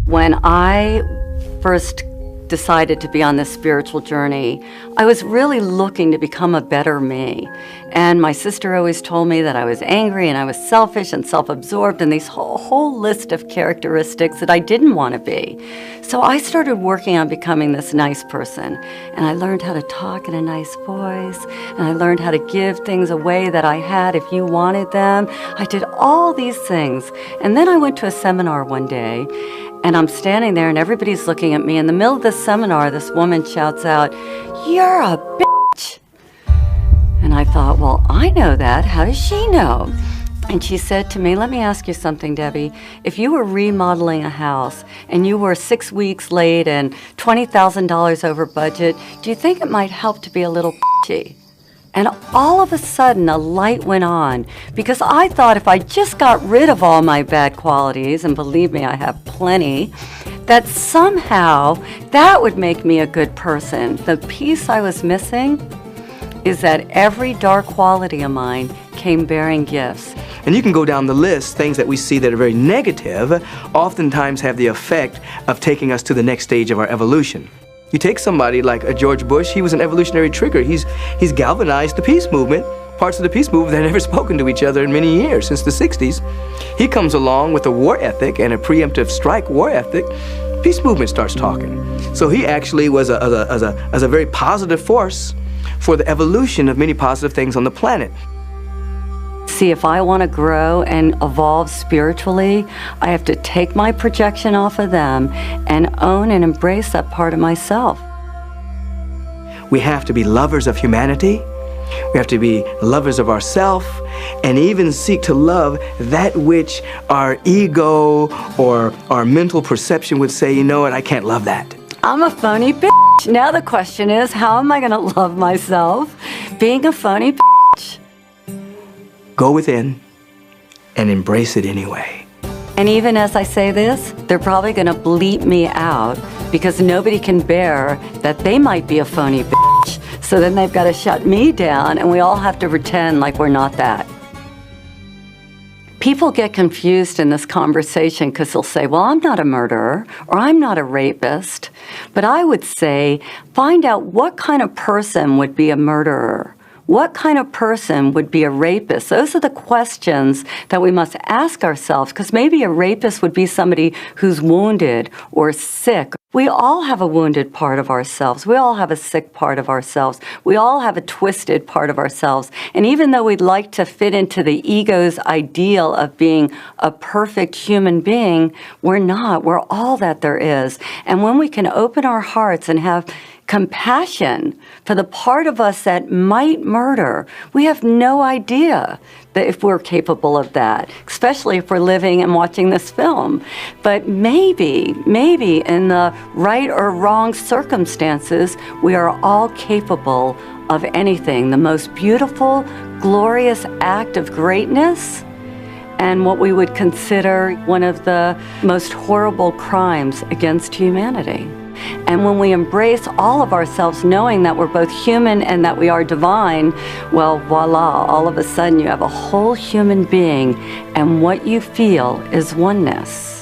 When I first decided to be on this spiritual journey, I was really looking to become a better me. And my sister always told me that I was angry and I was selfish and self-absorbed and these whole list of characteristics that I didn't want to be. So I started working on becoming this nice person. And I learned how to talk in a nice voice. And I learned how to give things away that I had if you wanted them. I did all these things. And then I went to a seminar one day, and I'm standing there and everybody's looking at me. In the middle of the seminar, this woman shouts out, "You're a bitch." And I thought, well, I know that. How does she know? And she said to me, "Let me ask you something, Debbie. If you were remodeling a house and you were 6 weeks late and $20,000 over budget, do you think it might help to be a little bitchy?" And all of a sudden, a light went on, because I thought if I just got rid of all my bad qualities, and believe me, I have plenty, that somehow that would make me a good person. The piece I was missing is that every dark quality of mine came bearing gifts. And you can go down the list. Things that we see that are very negative oftentimes have the effect of taking us to the next stage of our evolution. You take somebody like a George Bush, he was an evolutionary trigger. He's galvanized the peace movement, parts of the peace movement that had never spoken to each other in many years, since the 60s. He comes along with a war ethic and a preemptive strike war ethic. Peace movement starts talking. So he actually was a very positive force for the evolution of many positive things on the planet. See, if I want to grow and evolve spiritually, I have to take my projection off of them and own and embrace that part of myself. We have to be lovers of humanity. We have to be lovers of ourselves, and even seek to love that which our ego or our mental perception would say, you know what, I can't love that. I'm a phony bitch. Now the question is, how am I going to love myself being a phony bitch? Go within and embrace it anyway. And even as I say this, they're probably going to bleep me out, because nobody can bear that they might be a phony bitch. So then they've got to shut me down, and we all have to pretend like we're not that. People get confused in this conversation because they'll say, well, I'm not a murderer, or I'm not a rapist. But I would say, find out what kind of person would be a murderer. What kind of person would be a rapist? Those are the questions that we must ask ourselves, because maybe a rapist would be somebody who's wounded or sick. We all have a wounded part of ourselves. We all have a sick part of ourselves. We all have a twisted part of ourselves. And even though we'd like to fit into the ego's ideal of being a perfect human being, we're not. We're all that there is. And when we can open our hearts and have compassion for the part of us that might murder, we have no idea that if we're capable of that, especially if we're living and watching this film. But maybe in the right or wrong circumstances, we are all capable of anything. The most beautiful, glorious act of greatness, and what we would consider one of the most horrible crimes against humanity. And when we embrace all of ourselves, knowing that we're both human and that we are divine, well, voila, all of a sudden you have a whole human being, and what you feel is oneness.